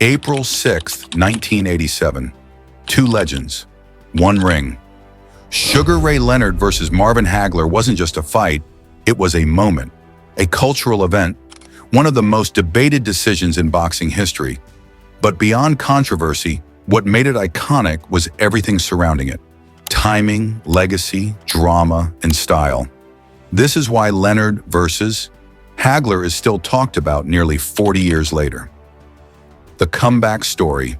April 6, 1987. Two legends, one ring. Sugar Ray Leonard versus Marvin Hagler wasn't just a fight, it was a moment, a cultural event, one of the most debated decisions in boxing history. But beyond controversy, what made it iconic was everything surrounding it. Timing, legacy, drama, and style. This is why Leonard versus Hagler is still talked about nearly 40 years later. The comeback story.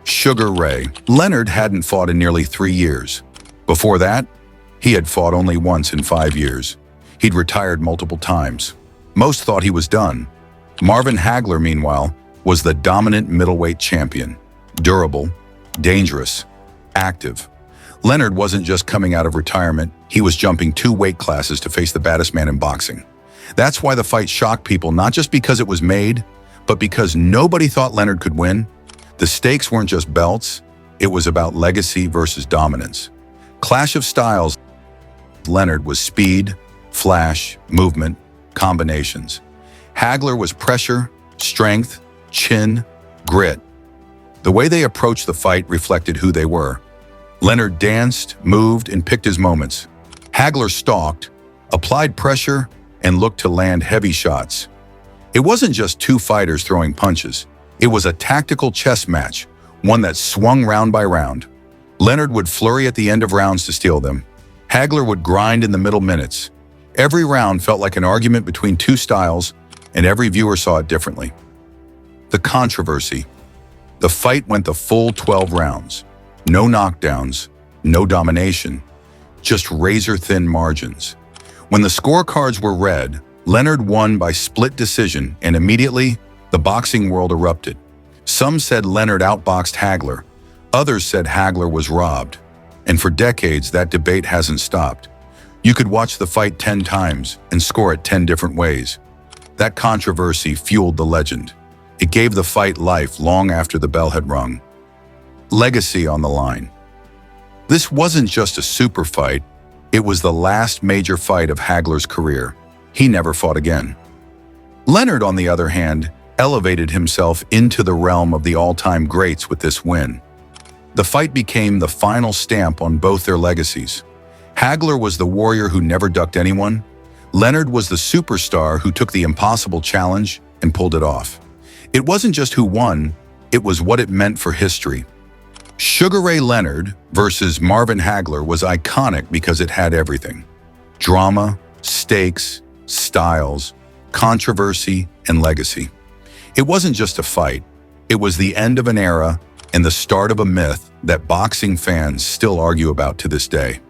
Sugar Ray. Leonard hadn't fought in nearly 3 years. Before that, he had fought only once in 5 years. He'd retired multiple times. Most thought he was done. Marvin Hagler, meanwhile, was the dominant middleweight champion. Durable, dangerous, active. Leonard wasn't just coming out of retirement, he was jumping 2 weight classes to face the baddest man in boxing. That's why the fight shocked people, not just because it was made, but because nobody thought Leonard could win. The stakes weren't just belts, it was about legacy versus dominance. Clash of styles. Leonard was speed, flash, movement, combinations. Hagler was pressure, strength, chin, grit. The way they approached the fight reflected who they were. Leonard danced, moved, and picked his moments. Hagler stalked, applied pressure, and looked to land heavy shots. It wasn't just two fighters throwing punches. It was a tactical chess match, one that swung round by round. Leonard would flurry at the end of rounds to steal them. Hagler would grind in the middle minutes. Every round felt like an argument between two styles, and every viewer saw it differently. The controversy. The fight went the full 12 rounds. No knockdowns, no domination, just razor-thin margins. When the scorecards were read, Leonard won by split decision, and immediately, the boxing world erupted. Some said Leonard outboxed Hagler. Others said Hagler was robbed. And for decades, that debate hasn't stopped. You could watch the fight 10 times and score it 10 different ways. That controversy fueled the legend. It gave the fight life long after the bell had rung. Legacy on the line. This wasn't just a super fight, it was the last major fight of Hagler's career. He never fought again. Leonard, on the other hand, elevated himself into the realm of the all-time greats with this win. The fight became the final stamp on both their legacies. Hagler was the warrior who never ducked anyone. Leonard was the superstar who took the impossible challenge and pulled it off. It wasn't just who won, it was what it meant for history. Sugar Ray Leonard versus Marvin Hagler was iconic because it had everything. Drama, stakes, styles, controversy, and legacy. It wasn't just a fight, it was the end of an era and the start of a myth that boxing fans still argue about to this day.